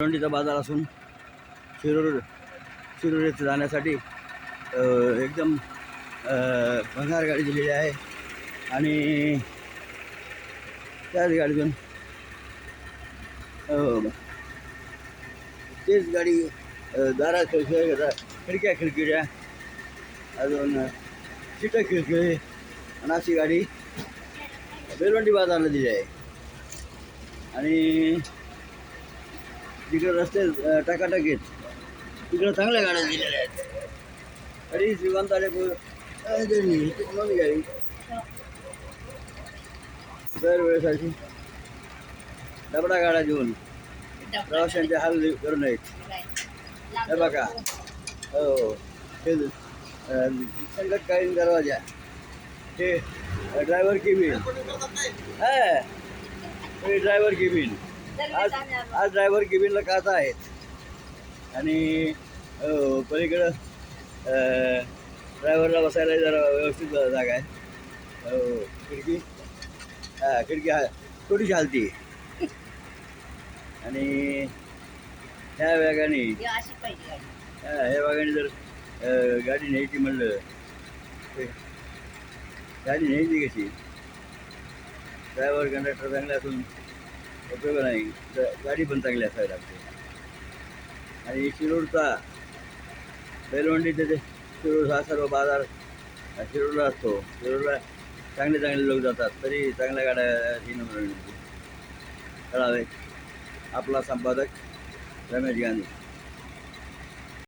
भिवंडीचा बाजार असून शिरूर शिरूर येथे जाण्यासाठी एकदम भंगार गाडी दिलेली आहे आणि त्याच गाडीतून तेच गाडी दारात खिडक्या अजून सीटं खिळखिळे आणि अशी गाडी भिवंडी बाजारला दिली आहे. आणि तिकडे रस्ते टाकाटाक आहेत, तिकडं चांगल्या गाड्या दिलेल्या आहेत. आणि श्रीमंत आले नवी गाडी दरवेळेसारखी डबडा गाड्या देऊन प्रवाशांचे हाल करू नयेत. हे बघा, हो हे संकटकालीन दरवाजा, हे ड्रायव्हर केबिन, हे ड्रायव्हर केबिन. आज ड्रायव्हर केबिनला काचा आहेत आणि पलीकडं ड्रायव्हरला बसायला जरा व्यवस्थित जागा आहे. खिडकी खिडकी थोडीशी हलती आणि ह्या वेगाने जर गाडी न्यायची म्हणलं गाडी न्यायची कशी? ड्रायव्हर कंडक्टर चांगले असून उपयोग नाही, गाडी पण चांगली असायला लागते. आणि शिरूरचा भिवंडीचे शिरूर हा सर्व बाजार शिरूरला असतो. शिरूरला चांगले चांगले लोक जातात, तरी चांगल्या गाड्या ही नंबर कळावे. आपला संपादक रमेश गांधी.